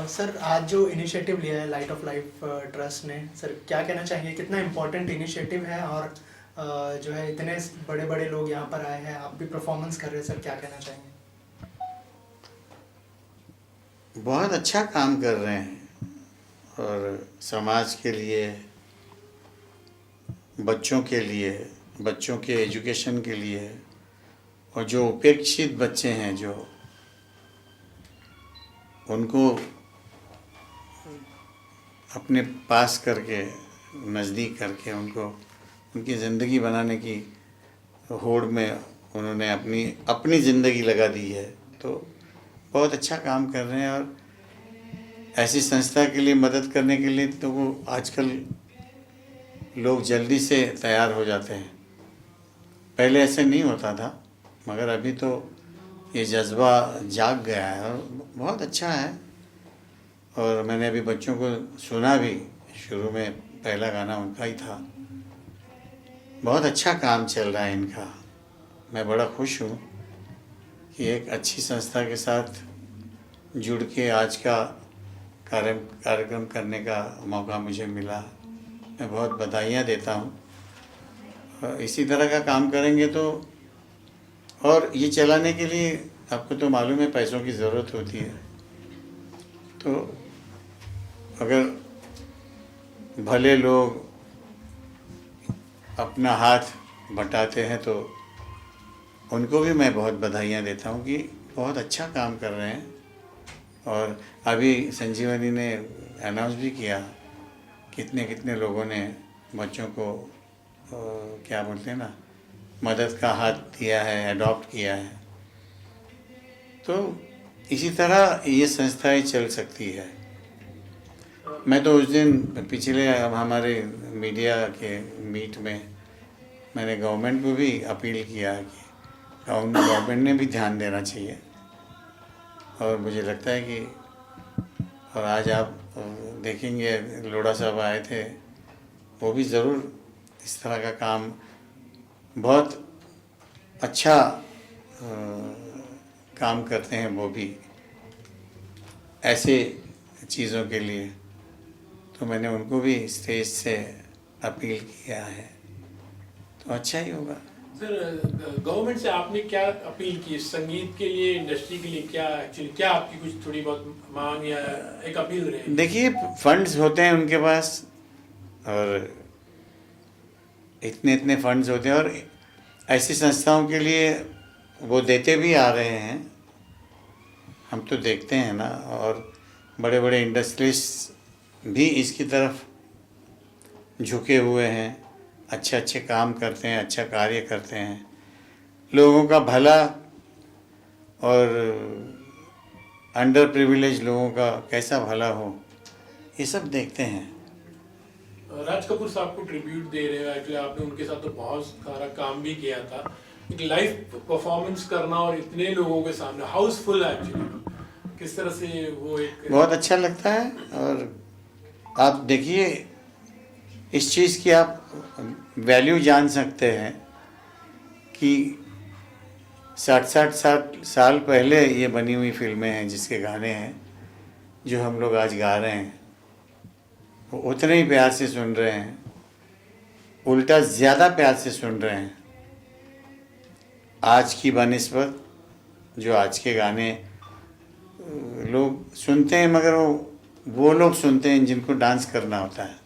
Sir आज जो initiative लिया है लाइट ऑफ लाइफ ट्रस्ट ने, सर क्या कहना चाहेंगे, कितना इम्पोर्टेंट इनिशिएटिव है? और जो है इतने बड़े बड़े लोग यहाँ पर आए हैं, आप भी परफॉर्मेंस कर रहे हैं, सर क्या कहना चाहेंगे? बहुत अच्छा काम कर रहे हैं और समाज के लिए, बच्चों के लिए, बच्चों के एजुकेशन के लिए, और जो उपेक्षित बच्चे हैं जो उनको अपने पास करके, नज़दीक करके, उनको उनकी ज़िंदगी बनाने की होड़ में उन्होंने अपनी ज़िंदगी लगा दी है। तो बहुत अच्छा काम कर रहे हैं और ऐसी संस्था के लिए मदद करने के लिए तो वो आजकल लोग जल्दी से तैयार हो जाते हैं। पहले ऐसे नहीं होता था, मगर अभी तो ये जज्बा जाग गया है और बहुत अच्छा है। और मैंने अभी बच्चों को सुना भी, शुरू में पहला गाना उनका ही था। बहुत अच्छा काम चल रहा है इनका। मैं बड़ा खुश हूँ कि एक अच्छी संस्था के साथ जुड़ के आज का कार्यक्रम करने का मौका मुझे मिला। मैं बहुत बधाइयाँ देता हूँ। इसी तरह का काम करेंगे तो, और ये चलाने के लिए आपको तो मालूम है पैसों की ज़रूरत होती है। तो अगर भले लोग अपना हाथ बटाते हैं तो उनको भी मैं बहुत बधाइयाँ देता हूँ कि बहुत अच्छा काम कर रहे हैं। और अभी संजीवनी ने अनाउंस भी किया कितने कितने लोगों ने बच्चों को क्या बोलते हैं ना, मदद का हाथ दिया है, अडॉप्ट किया है। तो इसी तरह ये संस्थाएं चल सकती है। मैं तो उस दिन पिछले हमारे मीडिया के मीट में मैंने गवर्नमेंट को भी अपील किया कि गवर्नमेंट ने भी ध्यान देना चाहिए। और मुझे लगता है कि, और आज आप देखेंगे लोढ़ा साहब आए थे, वो भी ज़रूर इस तरह का काम बहुत अच्छा काम करते हैं वो भी ऐसे चीज़ों के लिए। तो मैंने उनको भी स्टेज से अपील किया है, तो अच्छा ही होगा। सर गवर्नमेंट से आपने क्या अपील की संगीत के लिए, इंडस्ट्री के लिए? क्या एक्चुअली क्या आपकी कुछ थोड़ी बहुत मांग या एक अपील रहे? देखिए, फंड्स होते हैं उनके पास और इतने इतने फंड्स होते हैं और ऐसी संस्थाओं के लिए वो देते भी आ रहे हैं। हम तो देखते हैं ना, और बड़े बड़े इंडस्ट्रीज भी इसकी तरफ झुके हुए हैं, अच्छे अच्छे काम करते हैं, अच्छा कार्य करते हैं, लोगों का भला और अंडर प्रिविलेज लोगों का कैसा भला हो, ये सब देखते हैं। राज कपूर साहब को ट्रिब्यूट दे रहे हैं, एक्चुअली आपने उनके साथ तो बहुत सारा काम भी किया था। एक लाइव परफॉर्मेंस करना और इतने लोगों के सामने, हाउसफुल एक्चुअली, किस तरह से वो एक बहुत अच्छा लगता है। और आप देखिए, इस चीज़ की आप वैल्यू जान सकते हैं कि 60 साल पहले ये बनी हुई फिल्में हैं जिसके गाने हैं, जो हम लोग आज गा रहे हैं, वो उतने ही प्यार से सुन रहे हैं, उल्टा ज़्यादा प्यार से सुन रहे हैं आज की बनिस्बत। जो आज के गाने लोग सुनते हैं, मगर वो लोग सुनते हैं जिनको डांस करना होता है।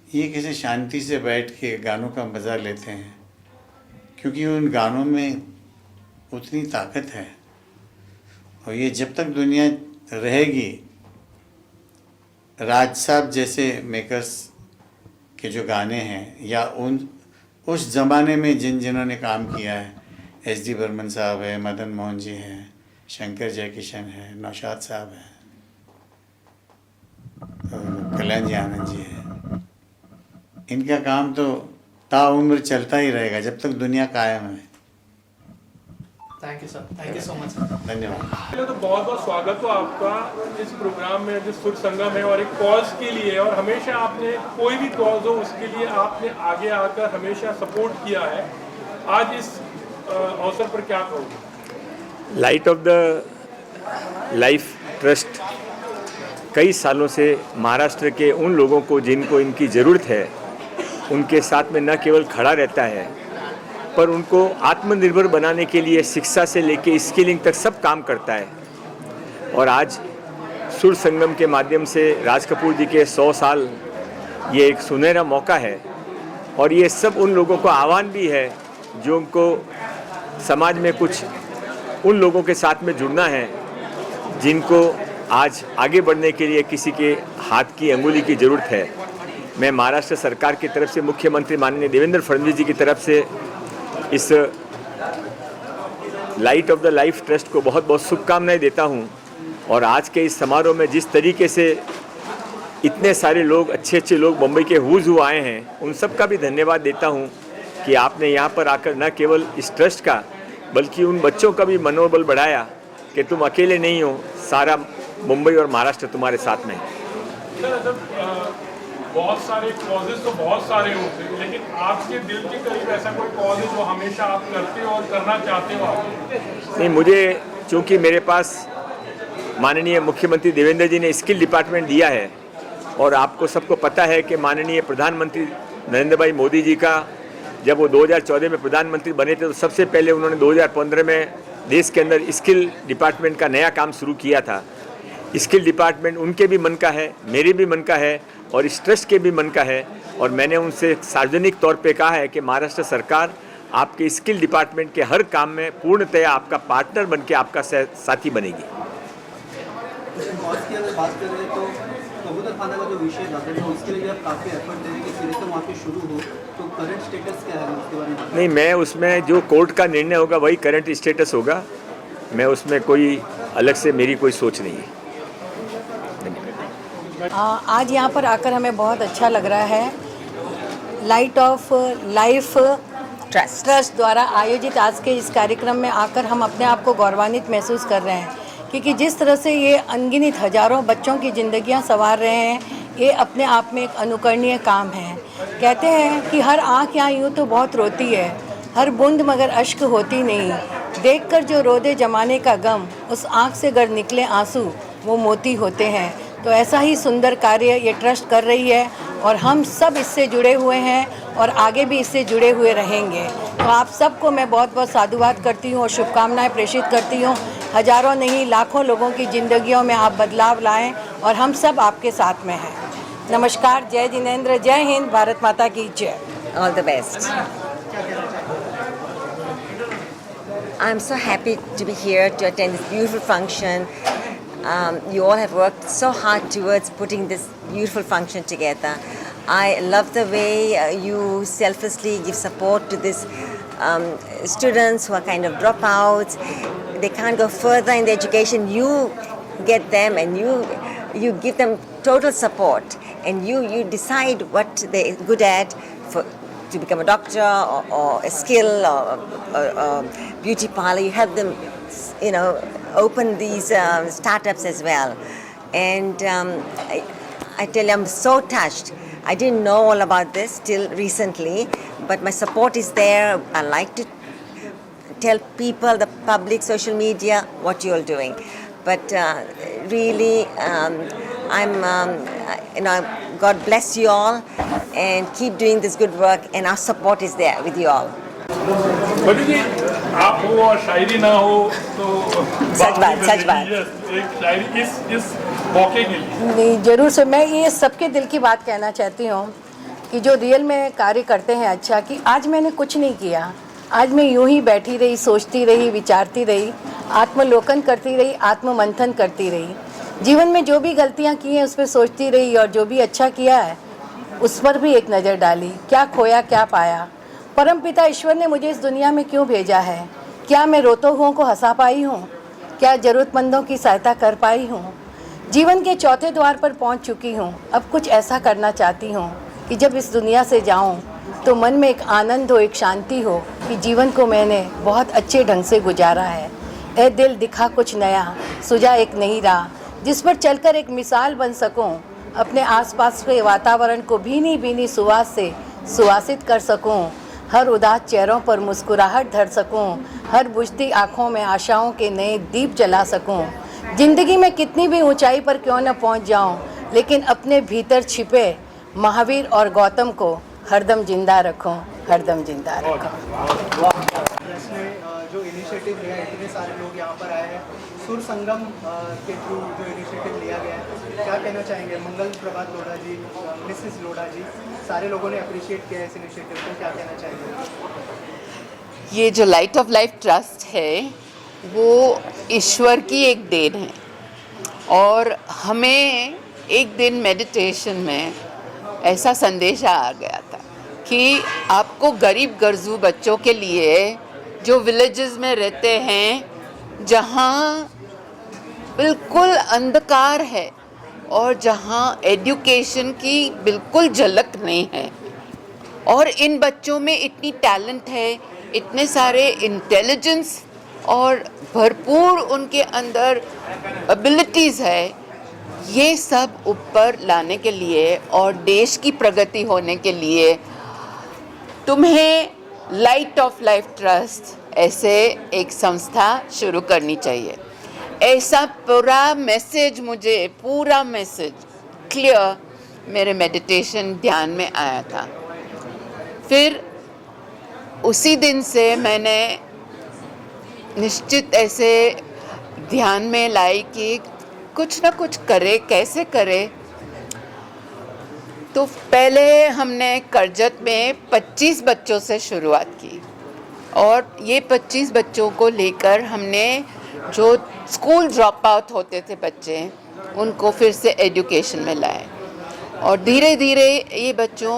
ये किसी शांति से बैठ के गानों का मज़ा लेते हैं, क्योंकि उन गानों में उतनी ताकत है। और ये जब तक दुनिया रहेगी, राज साहब जैसे मेकर्स के जो गाने हैं, या उस ज़माने में जिन्होंने काम किया है, एस.डी. बर्मन साहब है, मदन मोहन जी हैं, शंकर जयकिशन है, नौशाद साहब हैं, कल्याण जी आनंद जी हैं, इनका काम तो ताउम्र चलता ही रहेगा जब तक दुनिया कायम है। Thank you sir, thank you so much sir. धन्यवाद। पहले तो बहुत बहुत स्वागत हो आपका इस प्रोग्राम में, जो सुर संगम है, और एक कॉज के लिए, और हमेशा आपने कोई भी कॉज हो उसके लिए आपने आगे आकर हमेशा सपोर्ट किया है। आज इस अवसर पर क्या कहोगे? Light of the life trust कई सालों से महाराष्ट्र के उन लोगों को जिनको इनकी ज़रूरत है उनके साथ में न केवल खड़ा रहता है पर उनको आत्मनिर्भर बनाने के लिए शिक्षा से लेके स्किलिंग तक सब काम करता है। और आज सुर संगम के माध्यम से राज कपूर जी के 100 साल ये एक सुनहरा मौका है और ये सब उन लोगों को आह्वान भी है जो उनको समाज में कुछ उन लोगों के साथ में जुड़ना है जिनको आज आगे बढ़ने के लिए किसी के हाथ की अंगुली की ज़रूरत है। मैं महाराष्ट्र सरकार की तरफ से मुख्यमंत्री माननीय देवेंद्र फडणवीस जी की तरफ से इस light of the life trust को बहुत बहुत शुभकामनाएं देता हूं और आज के इस समारोह में जिस तरीके से इतने सारे लोग अच्छे लोग मुंबई के हुज हु आए हैं उन सब का भी धन्यवाद देता हूं कि आपने यहाँ पर आकर न केवल इस ट्रस्ट का बल्कि उन बच्चों का भी मनोबल बढ़ाया कि तुम अकेले नहीं हो, सारा मुंबई और महाराष्ट्र तुम्हारे साथ में है। सर, बहुत सारे कॉजेज तो बहुत सारे होते हैं लेकिन आपके दिल के करीब ऐसा कोई कॉज है जो हमेशा आप करते हो और करना चाहते हो आगे? नहीं, मुझे चूँकि मेरे पास माननीय मुख्यमंत्री देवेंद्र जी ने स्किल डिपार्टमेंट दिया है और आपको सबको पता है कि माननीय प्रधानमंत्री नरेंद्र भाई मोदी जी का जब वो 2014 में प्रधानमंत्री बने थे तो सबसे पहले उन्होंने 2015 में देश के अंदर स्किल डिपार्टमेंट का नया काम शुरू किया था। स्किल डिपार्टमेंट उनके भी मन का है, मेरे भी मन का है और इस ट्रस्ट के भी मन का है और मैंने उनसे सार्वजनिक तौर पे कहा है कि महाराष्ट्र सरकार आपके स्किल डिपार्टमेंट के हर काम में पूर्णतया आपका पार्टनर बन के आपका साथी बनेगी। की अगर बात कर रहे हैं तो कबूतर खाना का जो विषय था तो उसके लिए आप काफ़ी एफर्ट दे रहे हैं कि फिर से वहाँ पे शुरू हो, तो करंट स्टेटस क्या है उसके बारे में? नहीं, मैं उसमें जो कोर्ट का निर्णय होगा वही करंट स्टेटस होगा, मैं उसमें कोई अलग से मेरी कोई सोच नहीं है। आज यहाँ पर आकर हमें बहुत अच्छा लग रहा है। लाइट ऑफ लाइफ ट्रस्ट द्वारा आयोजित आज के इस कार्यक्रम में आकर हम अपने आप को गौरवान्वित महसूस कर रहे हैं क्योंकि जिस तरह से ये अनगिनत हजारों बच्चों की ज़िंदगियाँ संवार रहे हैं ये अपने आप में एक अनुकरणीय काम है। कहते हैं कि हर आँख यहाँ यूँ तो बहुत रोती है, हर बूंद मगर अश्क होती नहीं, देखकर जो रोदे जमाने का गम उस आँख से गर निकले आंसू वो मोती होते हैं। तो ऐसा ही सुंदर कार्य ये ट्रस्ट कर रही है और हम सब इससे जुड़े हुए हैं और आगे भी इससे जुड़े हुए रहेंगे। तो आप सबको मैं बहुत बहुत साधुवाद करती हूँ और शुभकामनाएं प्रेषित करती हूँ। हजारों नहीं लाखों लोगों की ज़िंदगियों में आप बदलाव लाएं और हम सब आपके साथ में हैं। नमस्कार, जय जिनेंद्र, जय हिंद, भारत माता की जय। All the best. I'm so happy to be here to attend this beautiful function. You all have worked so hard towards putting this beautiful function together. I love the way you selflessly give support to these students who are kind of dropouts. They can't go further in the education. You get them and you give them total support and you decide what they're good at to become a doctor or a skill or a beauty parlor. You help them, open these startups as well. And I tell you, I'm so touched. I didn't know all about this till recently, but my support is there. I like to tell people, the public, social media, what you're doing. But really, God bless you all and keep doing this good work, and our support is there with you all. बड़ी जी, आप हो और शायरी ना हो तो सच बात। एक शायरी इस मौके के लिए नहीं, जरूर से मैं ये सबके दिल की बात कहना चाहती हूँ कि जो रियल में कार्य करते हैं अच्छा, कि आज मैंने कुछ नहीं किया, आज मैं यूं ही बैठी रही, सोचती रही, विचारती रही, आत्मलोकन करती रही, आत्ममंथन करती रही, जीवन में जो भी गलतियाँ की हैं उस पर सोचती रही और जो भी अच्छा किया है उस पर भी एक नज़र डाली, क्या खोया क्या पाया, परमपिता ईश्वर ने मुझे इस दुनिया में क्यों भेजा है, क्या मैं रोते हुओं को हंसा पाई हूँ, क्या ज़रूरतमंदों की सहायता कर पाई हूँ। जीवन के चौथे द्वार पर पहुँच चुकी हूँ, अब कुछ ऐसा करना चाहती हूँ कि जब इस दुनिया से जाऊँ तो मन में एक आनंद हो, एक शांति हो कि जीवन को मैंने बहुत अच्छे ढंग से गुजारा है। ए दिल दिखा कुछ नया, सुझा एक नई राह, जिस पर चलकर एक मिसाल बन सकूं, अपने आसपास के वातावरण को भीनी भीनी सुवास से सुवासित कर सकूं, हर उदास चेहरों पर मुस्कुराहट धर सकूं, हर बुझती आँखों में आशाओं के नए दीप जला सकूं, जिंदगी में कितनी भी ऊंचाई पर क्यों न पहुंच जाऊं, लेकिन अपने भीतर छिपे महावीर और गौतम को हरदम जिंदा रखूं, हरदम जिंदा रखूं। प्रेस ने जो इनिशिएटिव लिया है, इतने सारे लोग यहाँ पर आए हैं, सुर संगम के थ्रू जो इनिशिएटिव लिया गया है, क्या कहना चाहेंगे? मंगल प्रभात लोढ़ा जी, मिसेस लोढ़ा जी, सारे लोगों ने अप्रिशिएट किया है इस इनिशिएटिव को, क्या कहना चाहेंगे? ये जो लाइट ऑफ लाइफ ट्रस्ट है वो ईश्वर की एक देन है, और हमें एक दिन मेडिटेशन में ऐसा संदेश आ गया था कि आपको गरीब गर्जू बच्चों के लिए जो विलेजेस में रहते हैं, जहाँ बिल्कुल अंधकार है और जहाँ एजुकेशन की बिल्कुल झलक नहीं है, और इन बच्चों में इतनी टैलेंट है, इतने सारे इंटेलिजेंस और भरपूर उनके अंदर एबिलिटीज़ है, ये सब ऊपर लाने के लिए और देश की प्रगति होने के लिए तुम्हें लाइट ऑफ लाइफ ट्रस्ट ऐसे एक संस्था शुरू करनी चाहिए। ऐसा पूरा मैसेज क्लियर मेरे मेडिटेशन ध्यान में आया था। फिर उसी दिन से मैंने निश्चित ऐसे ध्यान में लाई कि कुछ ना कुछ करे, कैसे करे। तो पहले हमने करजत में 25 बच्चों से शुरुआत की, और ये 25 बच्चों को लेकर हमने जो स्कूल ड्रॉप आउट होते थे बच्चे, उनको फिर से एजुकेशन में लाए, और धीरे धीरे ये बच्चों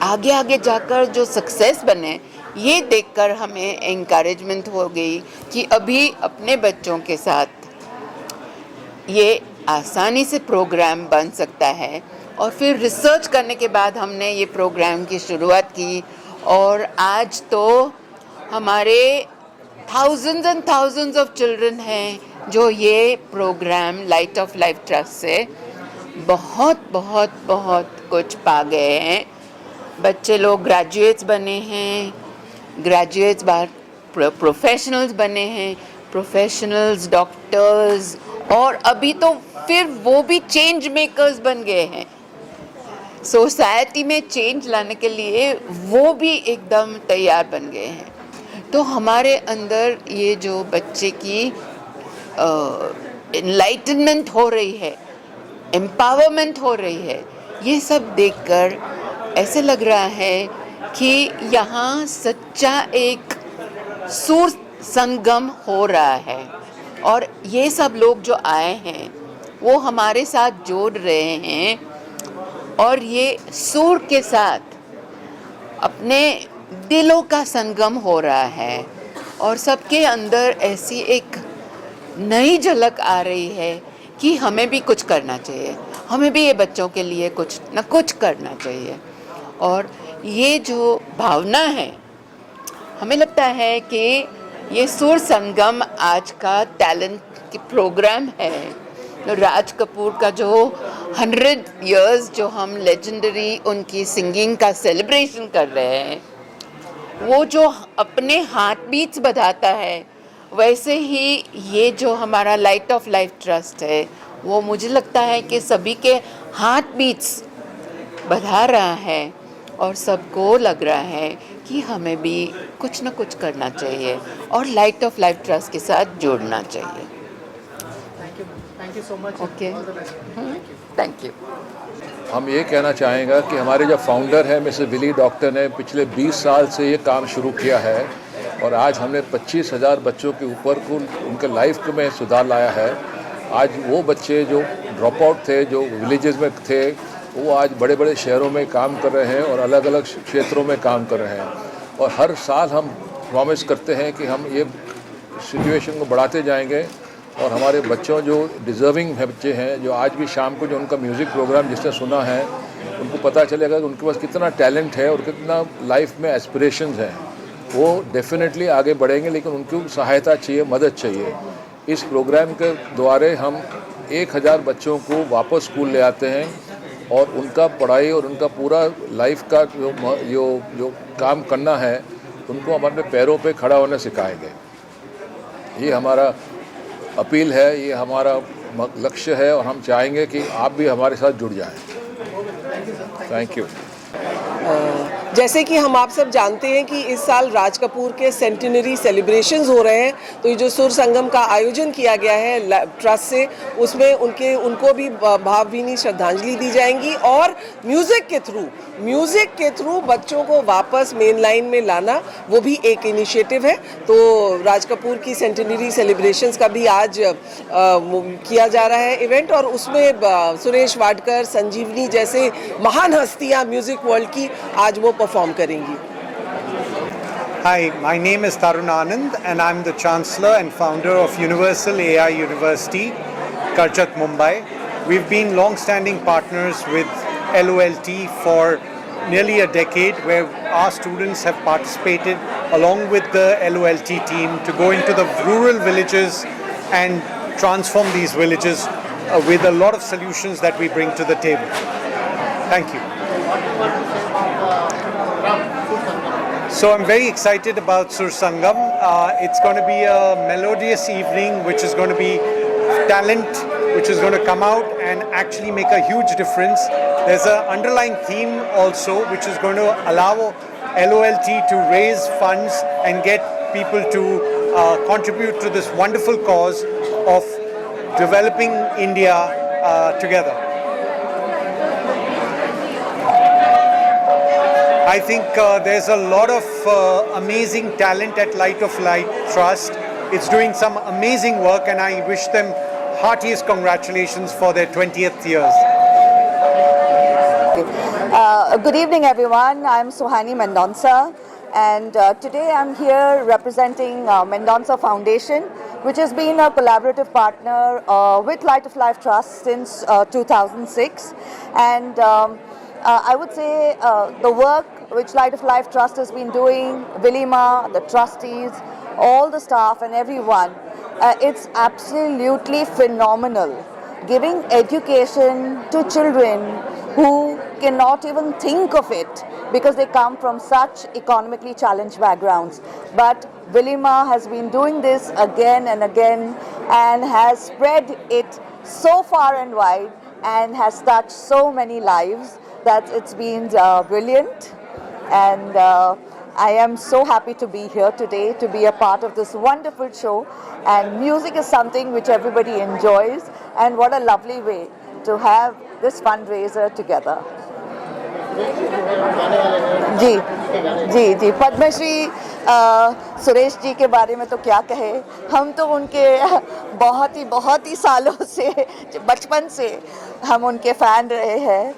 आगे आगे जाकर जो सक्सेस बने, ये देखकर हमें एनकरेजमेंट हो गई कि अभी अपने बच्चों के साथ ये आसानी से प्रोग्राम बन सकता है। और फिर रिसर्च करने के बाद हमने ये प्रोग्राम की शुरुआत की, और आज तो हमारे thousands and thousands of children हैं जो ये programme Light of Life Trust से बहुत बहुत बहुत कुछ पा गए हैं। बच्चे लोग ग्रेजुएट्स बने हैं, ग्रेजुएट्स बाहर प्रोफेशनल्स बने हैं, प्रोफेशनल्स डॉक्टर्स, और अभी तो फिर वो भी चेंज मेकर्स बन गए हैं। सोसाइटी में चेंज लाने के लिए वो भी एकदम तैयार बन गए हैं। तो हमारे अंदर ये जो बच्चे की एनलाइटनमेंट हो रही है, एम्पावरमेंट हो रही है, ये सब देखकर ऐसे लग रहा है कि यहाँ सच्चा एक सुर संगम हो रहा है, और ये सब लोग जो आए हैं वो हमारे साथ जोड़ रहे हैं, और ये सुर के साथ अपने दिलों का संगम हो रहा है, और सबके अंदर ऐसी एक नई झलक आ रही है कि हमें भी कुछ करना चाहिए, हमें भी ये बच्चों के लिए कुछ न कुछ करना चाहिए। और ये जो भावना है, हमें लगता है कि ये सुर संगम आज का टैलेंट की प्रोग्राम है। तो राज कपूर का जो 100 इयर्स जो हम लेजेंडरी उनकी सिंगिंग का सेलिब्रेशन कर रहे हैं, वो जो अपने हार्ट बीट्स बढ़ाता है, वैसे ही ये जो हमारा लाइट ऑफ लाइफ ट्रस्ट है, वो मुझे लगता है कि सभी के हार्ट बीट्स बढ़ा रहा है, और सबको लग रहा है कि हमें भी कुछ ना कुछ करना चाहिए और लाइट ऑफ लाइफ ट्रस्ट के साथ जोड़ना चाहिए। Thank you so much. Okay, thank you. हम ये कहना चाहेंगे कि हमारे जो फाउंडर है मिस्टर विली डॉक्टर ने पिछले 20 साल से ये काम शुरू किया है, और आज हमने 25,000 बच्चों के ऊपर को उनके लाइफ में सुधार लाया है। आज वो बच्चे जो ड्रॉप आउट थे, जो विलेजेस में थे, वो आज बड़े बड़े शहरों में काम कर रहे हैं और अलग अलग क्षेत्रों में काम कर रहे हैं। और हर साल हम प्रॉमिस करते हैं कि हम ये सिचुएशन को बढ़ाते जाएंगे, और हमारे बच्चों जो डिज़र्विंग बच्चे हैं, जो आज भी शाम को जो उनका म्यूज़िक प्रोग्राम जिसने सुना है, उनको पता चलेगा कि उनके पास कितना टैलेंट है और कितना लाइफ में एस्पिरेशंस हैं, वो डेफिनेटली आगे बढ़ेंगे। लेकिन उनको सहायता चाहिए, मदद चाहिए। इस प्रोग्राम के द्वारा हम 1000 बच्चों को वापस स्कूल ले आते हैं, और उनका पढ़ाई और उनका पूरा लाइफ का जो काम करना है, उनको हम अपने पैरों पे खड़ा होने सिखाएंगे। ये हमारा अपील है, ये हमारा लक्ष्य है और हम चाहेंगे कि आप भी हमारे साथ जुड़ जाएं। Thank you. जैसे कि हम आप सब जानते हैं कि इस साल राज कपूर के सेंटिनरी सेलिब्रेशंस हो रहे हैं, तो ये जो सुर संगम का आयोजन किया गया है ट्रस्ट से, उसमें उनको भी भावभीनी श्रद्धांजलि दी जाएंगी और म्यूज़िक के थ्रू बच्चों को वापस मेन लाइन में लाना, वो भी एक इनिशिएटिव है। तो राज कपूर की सेंटिनरी सेलिब्रेशंस का भी आज किया जा रहा है इवेंट, और उसमें सुरेश वाडकर, संजीवनी जैसे महान हस्तियाँ म्यूज़िक वर्ल्ड की आज वो परफॉर्म करेंगी। Hi, my name is Tarun Anand and I'm the Chancellor and founder of Universal AI University, Karchat, Mumbai. We've been long-standing partners with LOLT for nearly a decade, where our students have participated along with the LOLT team to go into the rural villages and transform these villages with a lot of solutions that we bring to the table. Thank you. So I'm very excited about Sur Sangam. It's going to be a melodious evening, which is going to be talent, which is going to come out and actually make a huge difference. There's an underlying theme also, which is going to allow LOLT to raise funds and get people to contribute to this wonderful cause of developing India together. I think there's a lot of amazing talent at Light of Light Trust. It's doing some amazing work, and I wish them heartiest congratulations for their 20th years. Good evening, everyone. I'm Suhani Mendonca, and today I'm here representing Mendonca Foundation, which has been a collaborative partner with Light of Life Trust since 2006. And I would say the work which Light of Life Trust has been doing, Vilima, the trustees, all the staff and everyone, it's absolutely phenomenal. Giving education to children who cannot even think of it because they come from such economically challenged backgrounds. But Vilima has been doing this again and again and has spread it so far and wide and has touched so many lives that it's been brilliant. And I am so happy to be here today, to be a part of this wonderful show. And music is something which everybody enjoys, and what a lovely way to have this fundraiser together. जी पद्मश्री सुरेश जी के बारे में तो क्या कहे, हम तो उनके बहुत ही सालों से, बचपन से हम उनके फ़ैन रहे हैं।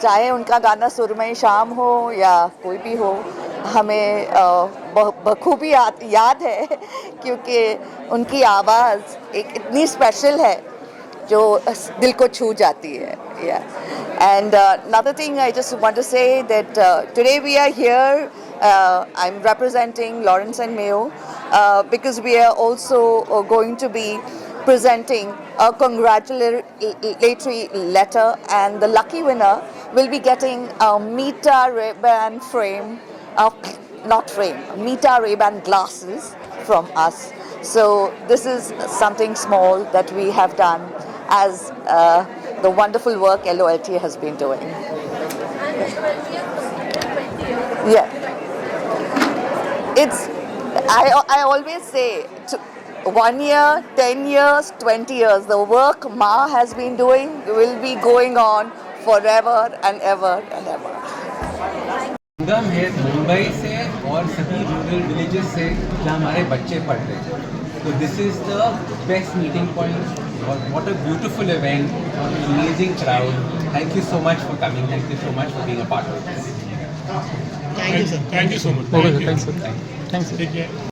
चाहे उनका गाना सुरमई शाम हो या कोई भी हो, हमें बखूबी याद है, क्योंकि उनकी आवाज़ एक इतनी स्पेशल है जो दिल को छू जाती है। And another thing I just want to say that today we are here, I'm representing Lawrence and Mayo because we are also going to be presenting a congratulatory letter, and the lucky winner will be getting a Meta Ray-Ban Meta Ray-Ban glasses from us. So this is something small that we have done as the wonderful work LOLT has been doing. Yeah. I always say, 1 year, 10 years, 20 years, the work Ma has been doing will be going on forever and ever and ever. संगम है मुंबई से और सभी rural villages से जहाँ हमारे बच्चे पढ़ते हैं, तो this is the best meeting point. What a beautiful event, amazing crowd. Thank you so much for coming. Thank you so much for being a part of this. Thank you, sir. Thank you so much. Thank you. Thanks, sir. Thanks, sir. Take care.